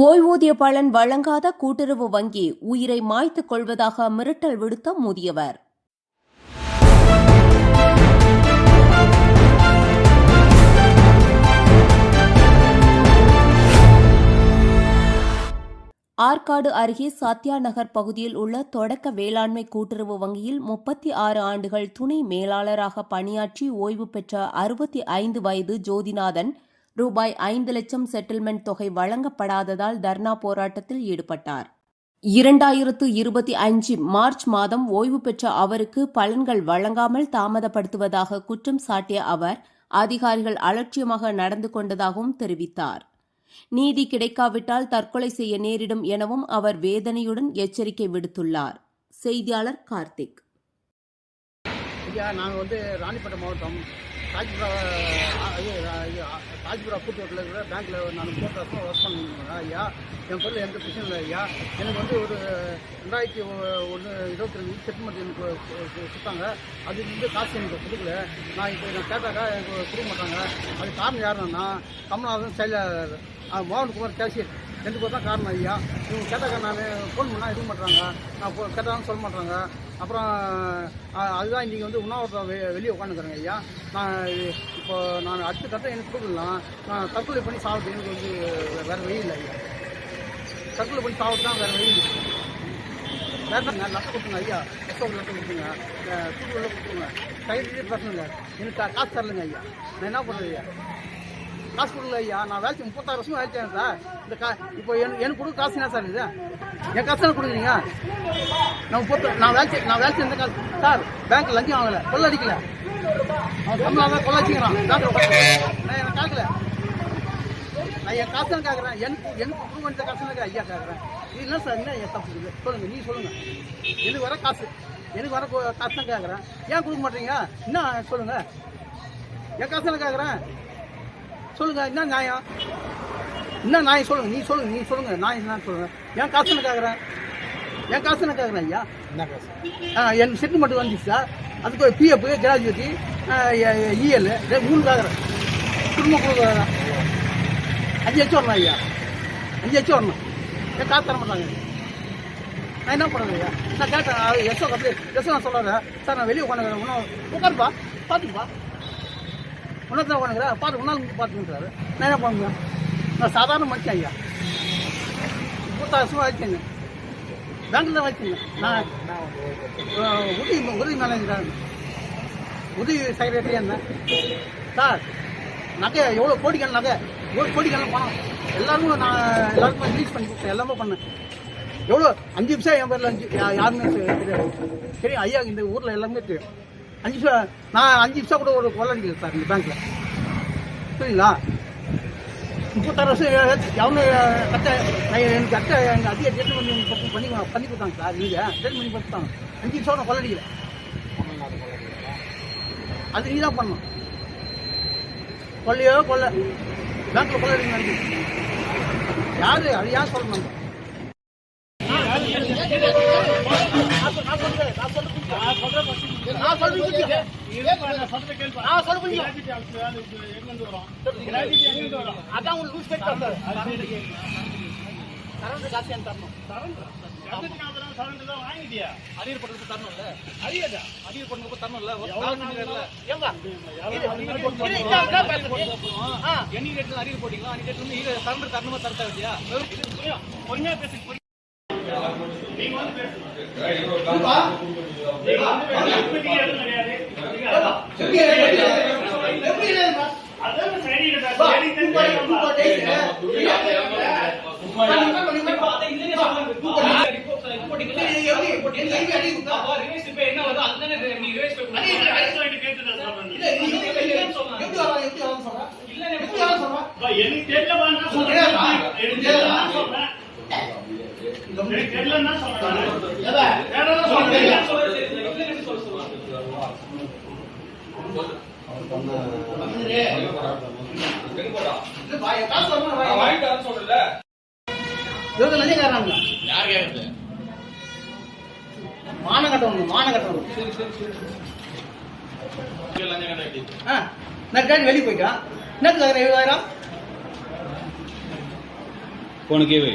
ஓய்வூதிய பலன் வழங்காத கூட்டுறவு வங்கி உயிரை மாய்த்துக் கொள்வதாக மிரட்டல் விடுத்த முதியவர். ஆற்காடு அருகே சத்யா நகர் பகுதியில் உள்ள தொடக்க வேளாண்மை கூட்டுறவு வங்கியில் 36 ஆண்டுகள் துணை மேலாளராக பணியாற்றி ஓய்வு பெற்ற 65 வயது ஜோதிநாதன் ரூபாய் 5 லட்சம் செட்டில்மெண்ட் தொகை வழங்கப்படாததால் தர்ணா போராட்டத்தில் ஈடுபட்டார். 2025 மார்ச் மாதம் ஓய்வு பெற்ற அவருக்கு பலன்கள் வழங்காமல் தாமதப்படுத்துவதாக குற்றம் சாட்டிய அவர் அதிகாரிகள் அலட்சியமாக நடந்து கொண்டதாகவும் தெரிவித்தார். நீதி கிடைக்காவிட்டால் தற்கொலை செய்ய நேரிடும் எனவும் அவர் வேதனையுடன் எச்சரிக்கை விடுத்துள்ளார். செய்தியாளர் கார்த்திக். நாங்கள் ராணிப்பேட்டை மாவட்டம் தாஜ்புரா கூட்டுறவுல இருக்கிற பேங்க்கில் நான் 3 வருஷம் ஒர்க் பண்ணிருந்தேன் ஐயா. என் பொருள் எந்த பிரச்சனை இல்லை ஐயா. எனக்கு ஒரு 2022 செட்டில்மெண்ட் எனக்கு கொடுத்தாங்க. அது காசு எனக்கு கொடுக்கல. நான் கேட்டாக்கா எனக்கு கொடுக்க மாட்டாங்க. அது காரணம் யாருன்னா கமல்நாதன் செயலாளர், மோகன்குமார் கேஷியர் 2 பேர் தான் காரணம் ஐயா. இவங்க கேட்டாக்கா நான் ஃபோன் பண்ணால் இருக்க மாட்டாங்க, நான் கேட்டாலும் சொல்ல மாட்டாங்க. அப்புறம் அதுதான் இன்றைக்கி உண்ணாவிரதம் வெளியே உட்காந்துக்கிறேங்க ஐயா. நான் அடுத்த கட்டம் எனக்கு கொடுக்கலாம். நான் தற்கொலை பண்ணி சாப்பிட்டு எனக்கு வேறு வழி இல்லை ஐயா. தற்கொலை பண்ணி சாப்பிட்டு தான் வேறு வழி இல்லை. வேறு லட்சம் கொடுத்துங்க ஐயா. லட்சம் கொடுத்துங்க, தூக்குள்ள கொடுத்துங்க. கையிலே பிரச்சனைங்க. எனக்கு காசு தரலைங்க ஐயா. நான் என்ன பண்ணுறது ஐயா? காசு கொடுக்கல ஐயா. நான் வேலை 36 வருஷம் வேலை செய்யறேன் சார். இப்போ எனக்கு கொடுக்க காசு என்ன சார்? இது என் காசு தானே கொடுக்குறீங்க. நான் வேலை செய்ய எந்த காசு சார்? பேங்க் லஞ்சம் வாங்கலை, கொள்ள அடிக்கல. அவன் தமிழ்நாடு கொள்ள அடிச்சுக்கிறான். நான் எனக்கு கேட்கல. நான் என் காசு தான் கேட்குறேன். எனக்கு கொடுக்க வேண்டிய காசு தான் ஐயா கேட்குறேன். இது என்ன சார்? என்ன என் தப்பு இருக்குது சொல்லுங்கள், நீ சொல்லுங்கள். எனக்கு வர காசு காசு தான் கேட்குறேன். ஏன் கொடுக்க மாட்டீங்க? என்ன சொல்லுங்கள். என் காசு தானே கேட்குறேன். சொல்லுங்க, என்ன நியாயம்? என்ன நியாயம் சொல்லுங்க. நீ சொல்லுங்க. நான் என்ன சொல்லுங்க. என் காசு கேட்குறேன். என் காசு கேட்குறேன் ஐயா. என்ன காசு? என் செட்டில்மெண்ட் வந்துச்சு சார். அதுக்கு பிஎஃப், கிராஜுவேட்டி, இஎல் 3 கேட்குறேன். குடும்ப கொடுக்குறேன். 5 லட்சம் வரணும் ஐயா. 5 லட்சம் வரணும். என் காசு தர மாட்டாங்க. நான் என்ன பண்ணுறேன் ஐயா? நான் கேட்டேன் எஸ்ஓ நான் சொல்கிறேன் சார். நான் வெளியே உட்காந்துக்கிறேன். உட்காருப்பா, பார்த்துக்குப்பா. உன்னதான் உட்காந்துக்கிறேன். பார்த்துக்கிறாரு. நான் என்ன பண்ணுவேன்? நான் சாதாரண மனுஷன் ஐயா. 36 வருஷம் வச்சுங்க. பேங்க்கில் தான் வச்சுங்க. நான் உதவி மேனேஜர், உதவி செக்ரட்டரி என்ன சார். நகை எவ்வளோ கோடிக்கணக்கு நகை, 1 கோடிக்கணக்கு பணம் எல்லாருக்குமே ரிலீஸ் பண்ணி கொடுத்தேன். எல்லாமே பண்ணேன். எவ்வளோ 5 நிமிஷம் என் பேரில் யாருமே தெரியாது. சரி ஐயா, இந்த ஊரில் எல்லாமே தெரியும். 5 நிமிஷம் நான் 5 நிமிஷம் கூட ஒரு கொள்ள அடிக்கல சார் இந்த பேங்க்கில். சரிங்களா? 36 வருஷம் எவனு கட்ட எனக்கு கட்ட எங்கள் அதிக ட்ரீட்மெண்ட் பண்ணி கொடுத்தாங்க சார். நீங்கள் ட்ரீட்மெண்ட் கொடுத்தாங்க. 5 நிமிஷம் நான் கொள்ள அடிக்கல. அது நீ தான் பண்ணணும். கொள்ளையோ கொள்ள பேங்க்கில் கொள்ள அடிக்கணும். யாரு அது யார் சொல்லணும்? வெளியே போய்க்கலாம். என்னத்துக்கு 70,000 ஃபோனுக்கே வை.